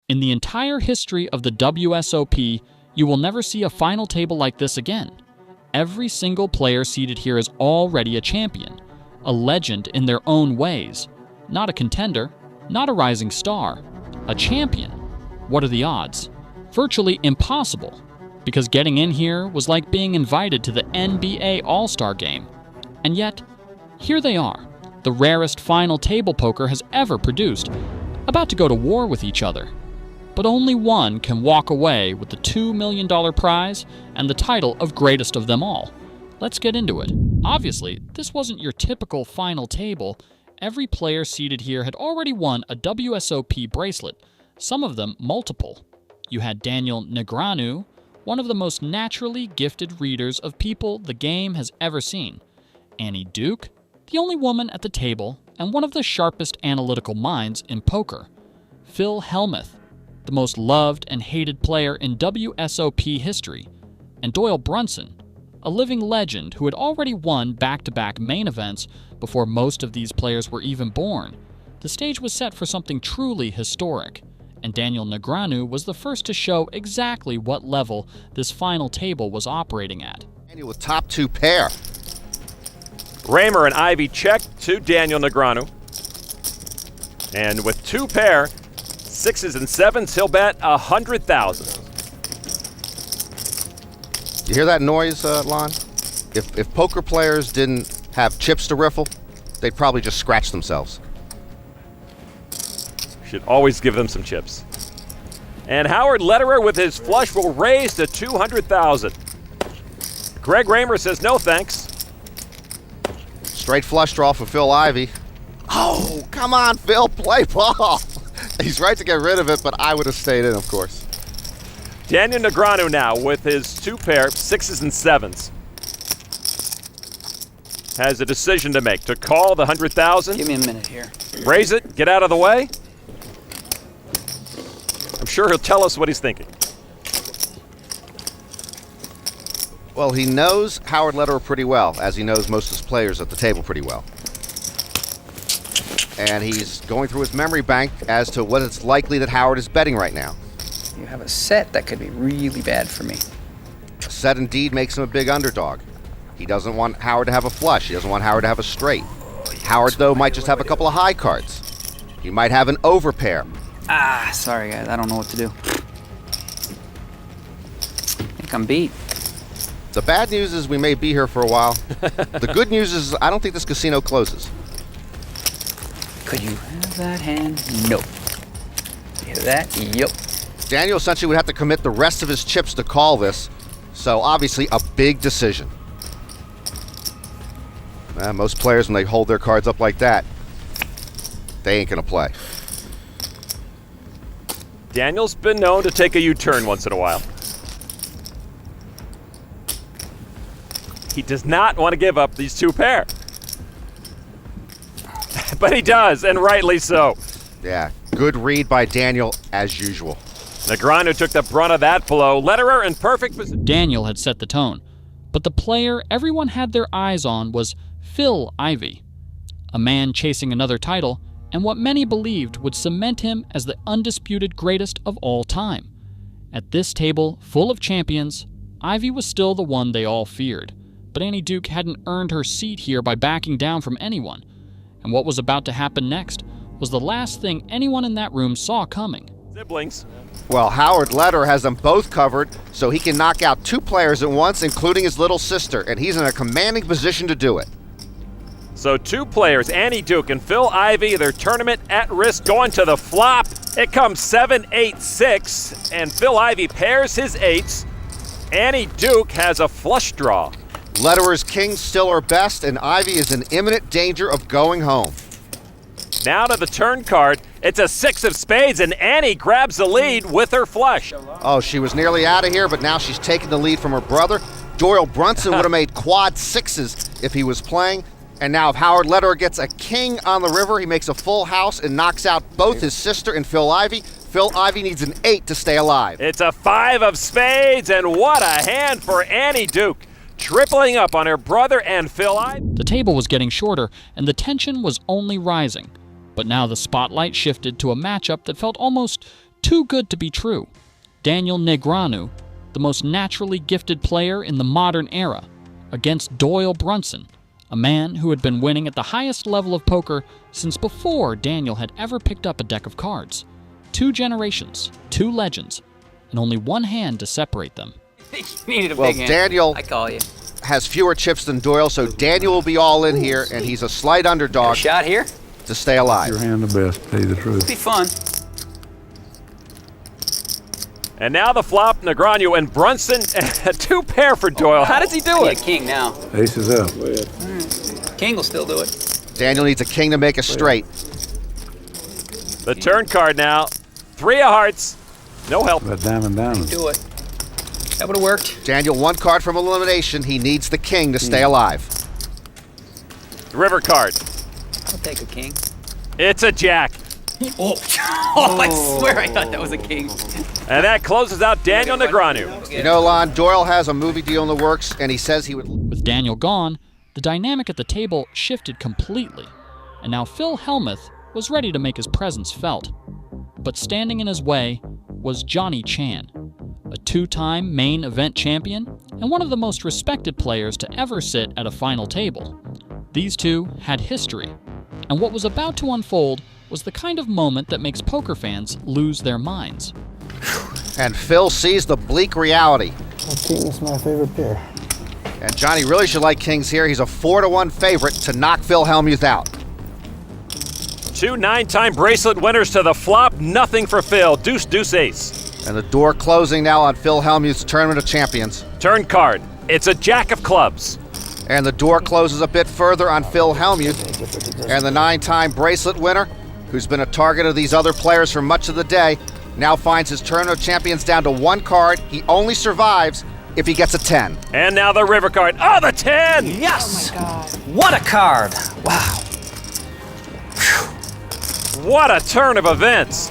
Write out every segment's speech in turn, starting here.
In the entire history of the WSOP, you will never see a final table like this again. Every single player seated here is already a champion, a legend in their own ways. Not a contender, not a rising star, a champion. What are the odds? Virtually impossible, because getting in here was like being invited to the NBA All-Star Game. And yet, here they are, the rarest final table poker has ever produced, about to go to war with each other. But only one can walk away with the $2 million prize and the title of greatest of them all. Let's get into it. Obviously, this wasn't your typical final table. Every player seated here had already won a WSOP bracelet, some of them multiple. You had Daniel Negreanu, one of the most naturally gifted readers of people the game has ever seen. Annie Duke, the only woman at the table and one of the sharpest analytical minds in poker. Phil Hellmuth, the most loved and hated player in WSOP history. And Doyle Brunson, a living legend who had already won back-to-back main events before most of these players were even born. The stage was set for something truly historic, and Daniel Negreanu was the first to show exactly what level this final table was operating at. Daniel with top two pair. Raymer and Ivy check to Daniel Negreanu. And with two pair, 6s and 7s, he'll bet 100,000. You hear that noise, Lon? If poker players didn't have chips to riffle, they'd probably just scratch themselves. Should always give them some chips. And Howard Lederer with his flush will raise to 200,000. Greg Raymer says no thanks. Straight flush draw for Phil Ivey. Oh, come on, Phil, play ball. He's right to get rid of it, but I would have stayed in, of course. Daniel Negreanu now with his two pair, 6s and 7s. Has a decision to make, to call the 100,000. Give me a minute here. Raise it, get out of the way. I'm sure he'll tell us what he's thinking. Well, he knows Howard Lederer pretty well, as he knows most of his players at the table pretty well. And he's going through his memory bank as to what it's likely that Howard is betting right now. You have a set that could be really bad for me. A set indeed makes him a big underdog. He doesn't want Howard to have a flush. He doesn't want Howard to have a straight. Howard, though, might just have a couple of high cards. He might have an overpair. Sorry guys, I don't know what to do. I think I'm beat. The bad news is we may be here for a while. The good news is I don't think this casino closes. Could you have that hand? Nope. You hear that? Yup. Daniel essentially would have to commit the rest of his chips to call this, so obviously a big decision. Most players, when they hold their cards up like that, they ain't gonna play. Daniel's been known to take a U-turn once in a while. He does not want to give up these two pair. But he does, and rightly so. Yeah, good read by Daniel, as usual. Negreanu took the brunt of that blow. Lederer in perfect position. Daniel had set the tone, but the player everyone had their eyes on was Phil Ivey, a man chasing another title and what many believed would cement him as the undisputed greatest of all time. At this table full of champions, Ivey was still the one they all feared, but Annie Duke hadn't earned her seat here by backing down from anyone, and what was about to happen next was the last thing anyone in that room saw coming. Siblings. Well, Howard Lederer has them both covered, so he can knock out two players at once, including his little sister, and he's in a commanding position to do it. So two players, Annie Duke and Phil Ivey, their tournament at risk going to the flop. It comes 7-8-6, and Phil Ivey pairs his eights. Annie Duke has a flush draw. Lederer's kings still are best, and Ivey is in imminent danger of going home. Now to the turn card. It's a 6 of spades, and Annie grabs the lead with her flush. Oh, she was nearly out of here, but now she's taking the lead from her brother. Doyle Brunson would have made quad sixes if he was playing. And now if Howard Lederer gets a king on the river, he makes a full house and knocks out both his sister and Phil Ivey. Phil Ivey needs an 8 to stay alive. It's a 5 of spades, and what a hand for Annie Duke. Tripling up on her brother and Phil Ivey. The table was getting shorter, and the tension was only rising. But now the spotlight shifted to a matchup that felt almost Too good to be true. Daniel Negreanu, the most naturally gifted player in the modern era, against Doyle Brunson, a man who had been winning at the highest level of poker since before Daniel had ever picked up a deck of cards. 2 generations, 2 legends, and only one hand to separate them. You needed a Well, big hand. Daniel I call you. has fewer chips than Doyle, so Daniel will be all in here, and he's a slight underdog Shot here? to stay alive. Your hand the best, tell you the truth. Be fun. And now the flop, Negreanu and Brunson. A 2 pair for Doyle. How does he do I need it? a king now. Ace is up. King will still do it. Daniel needs a king to make a straight. The turn card now. 3 of hearts. No help. That diamond down. Do it. That would have worked. Daniel 1 card from elimination. He needs the king to stay alive. The river card. I'll take a king. It's a jack. Oh, I swear I thought that was a king. And that closes out Daniel Negreanu. You know, Lon, Doyle has a movie deal in the works, and he says he would... With Daniel gone, the dynamic at the table shifted completely, and now Phil Hellmuth was ready to make his presence felt. But standing in his way was Johnny Chan, a 2-time main event champion and one of the most respected players to ever sit at a final table. These two had history, and what was about to unfold was the kind of moment that makes poker fans lose their minds. And Phil sees the bleak reality. King is my favorite pair. And Johnny really should like kings here. He's a 4-1 favorite to knock Phil Hellmuth out. 2 9-time bracelet winners to the flop. Nothing for Phil. Deuce, deuce, ace. And the door closing now on Phil Hellmuth's Tournament of Champions. Turn card. It's a jack of clubs. And the door closes a bit further on Phil Hellmuth. And the 9-time bracelet winner, who's been a target of these other players for much of the day, now finds his Tournament of Champions down to 1 card. He only survives if he gets a 10. And now the river card. Oh, the 10! Yes! What a card! Wow. What a turn of events.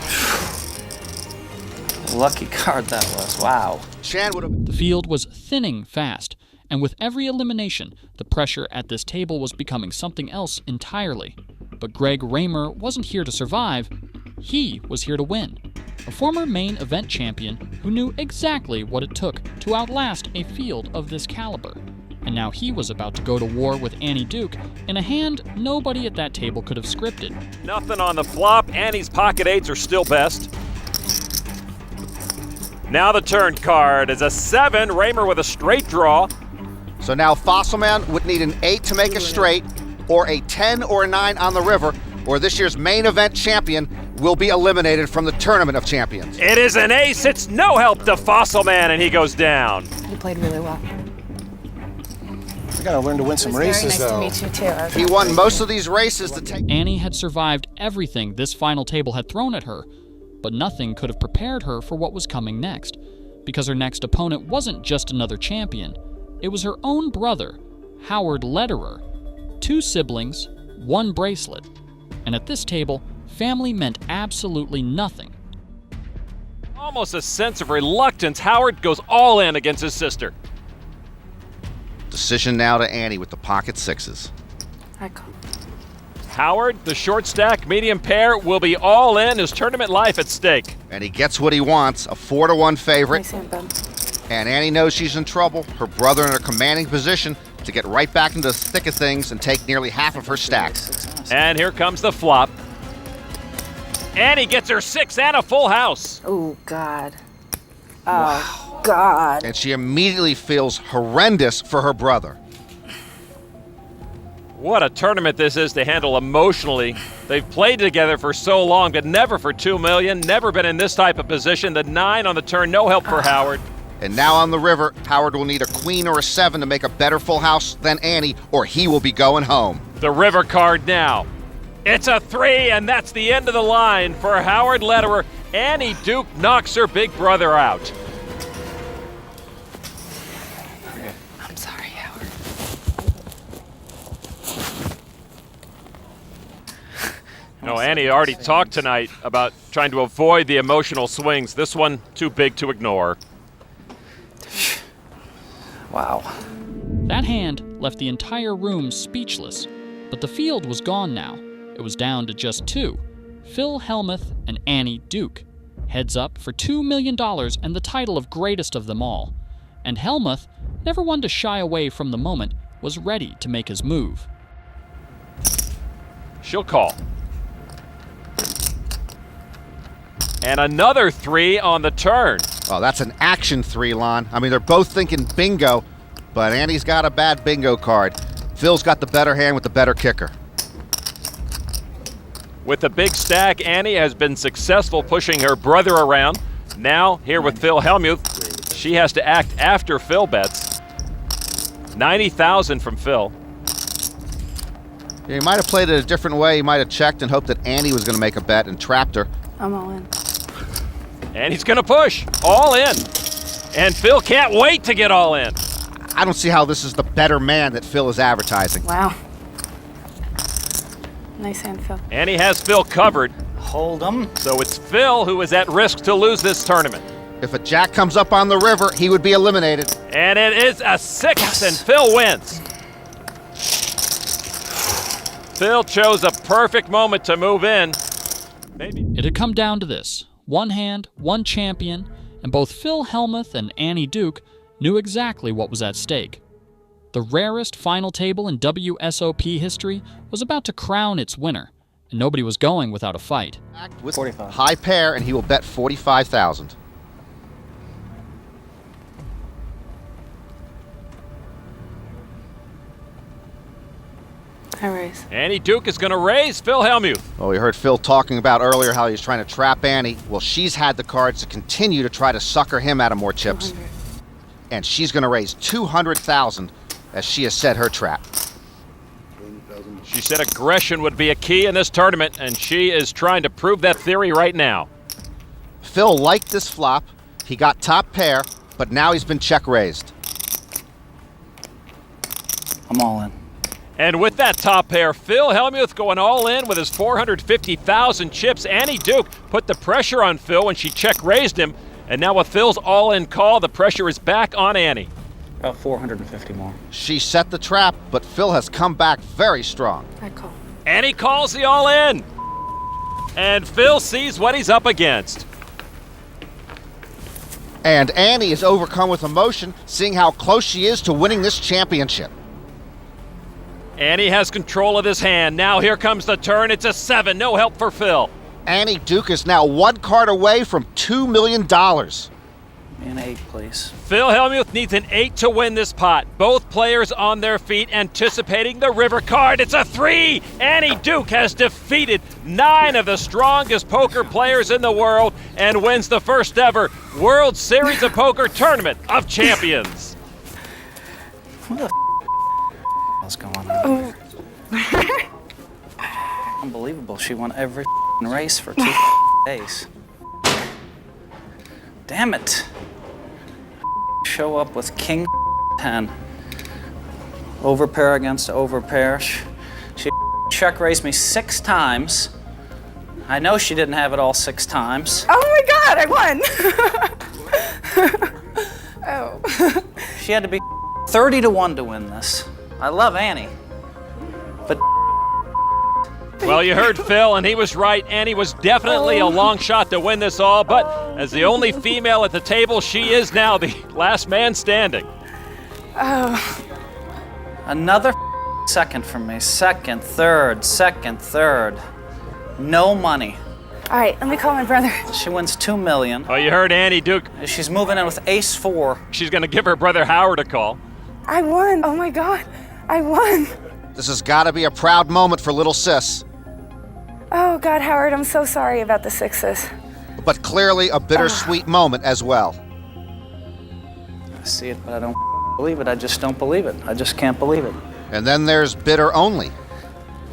Lucky card that was. Wow. Chan would have... The field was thinning fast, and with every elimination, the pressure at this table was becoming something else entirely. But Greg Raymer wasn't here to survive, he was here to win. A former main event champion who knew exactly what it took to outlast a field of this caliber. And now he was about to go to war with Annie Duke in a hand nobody at that table could have scripted. Nothing on the flop. Annie's pocket 8s are still best. Now the turn card is a 7. Raymer with a straight draw. So now Fossilman would need an 8 to make a straight, or a 10 or a 9 on the river, or this year's main event champion will be eliminated from the Tournament of Champions. It is an ace. It's no help to Fossilman, and he goes down. You played really well. I gotta learn to win some races, Very though. nice to meet you too. He won most of these races to take... Annie had survived everything this final table had thrown at her, but nothing could have prepared her for what was coming next, because her next opponent wasn't just another champion. It was her own brother, Howard Lederer. 2 siblings, 1 bracelet. And at this table, family meant absolutely nothing. Almost a sense of reluctance. Howard goes all in against his sister. Decision now to Annie with the pocket 6s. I call. Howard, the short stack medium pair, will be all in. His tournament life at stake. And he gets what he wants, a 4-1 favorite. Nice hand, bud. And Annie knows she's in trouble. Her brother in a commanding position to get right back into the thick of things and take nearly half of her stacks. And here comes the flop. Annie gets her 6 and a full house. Oh, God. Oh, God. And she immediately feels horrendous for her brother. What a tournament this is to handle emotionally. They've played together for so long, but never for $2 million, never been in this type of position. The 9 on the turn, no help for Howard. And now on the river, Howard will need a queen or a 7 to make a better full house than Annie, or he will be going home. The river card now. It's a 3, and that's the end of the line for Howard Lederer. Annie Duke knocks her big brother out. I'm sorry, Howard. No, Annie already talked tonight about trying to avoid the emotional swings. This one, too big to ignore. Wow. That hand left the entire room speechless, but the field was gone now. It was down to just 2, Phil Hellmuth and Annie Duke. heads up for $2 million and the title of greatest of them all. And Helmuth, never one to shy away from the moment, was ready to make his move. She'll call. And another 3 on the turn. Well, that's an action 3, Lon. I mean, they're both thinking bingo, but Annie's got a bad bingo card. Phil's got the better hand with the better kicker. With the big stack, Annie has been successful pushing her brother around. Now, here with Phil Hellmuth, she has to act after Phil bets. 90,000 from Phil. Yeah, he might have played it a different way. He might have checked and hoped that Annie was going to make a bet and trapped her. I'm all in. And he's going to push. All in. And Phil can't wait to get all in. I don't see how this is the better man that Phil is advertising. Wow. Nice hand, Phil. And he has Phil covered. Hold 'em. So it's Phil who is at risk to lose this tournament. If a jack comes up on the river, he would be eliminated. And it is a 6, and Phil wins. Phil chose a perfect moment to move in. Maybe. It had come down to this. One hand, one champion, and both Phil Hellmuth and Annie Duke knew exactly what was at stake. The rarest final table in WSOP history was about to crown its winner, and nobody was going without a fight. With 45. high pair, and he will bet 45,000. I raise. Annie Duke is going to raise Phil Hellmuth. Well, we heard Phil talking about earlier how he's trying to trap Annie. Well, she's had the cards to continue to try to sucker him out of more chips. 200. And she's going to raise 200,000 as she has set her trap. She said aggression would be a key in this tournament, and she is trying to prove that theory right now. Phil liked this flop. He got top pair, but now he's been check raised. I'm all in. And with that top pair, Phil Hellmuth going all in with his 450,000 chips. Annie Duke put the pressure on Phil when she check raised him. And now with Phil's all-in call, the pressure is back on Annie. About 450 more. She set the trap, but Phil has come back very strong. I call. Annie calls the all-in. And Phil sees what he's up against. And Annie is overcome with emotion, seeing how close she is to winning this championship. Annie has control of his hand. Now here comes the turn. It's a 7. No help for Phil. Annie Duke is now one card away from $2 million. An 8, please. Phil Hellmuth needs an 8 to win this pot. Both players on their feet, anticipating the river card. It's a 3! Annie Duke has defeated 9 of the strongest poker players in the world and wins the first ever World Series of Poker Tournament of Champions. What the is going on? Unbelievable. She won every race for 2 days. Damn it. Show up with king 10. Overpair against overpair. She check raised me 6 times. I know she didn't have it all 6 times. Oh my God, I won! Oh. She had to be 30 to 1 to win this. I love Annie, but Well, you heard Phil, and he was right. Annie was definitely a long shot to win this all, but as the only female at the table, she is now the last man standing. Oh. another second from me. Second, third. No money. All right, let me call my brother. She wins $2 million. Oh, you heard Annie Duke. She's moving in with ace 4. She's going to give her brother Howard a call. I won. Oh my God, I won. This has got to be a proud moment for little sis, Oh God, Howard, I'm so sorry about the 6s. but clearly a bittersweet moment as well. I see it, but I don't believe it. I just don't believe it. I just can't believe it. And then there's bitter only.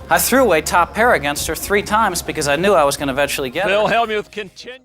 I threw away top pair against her 3 times because I knew I was going to eventually get Phil her. Hellmuth continues.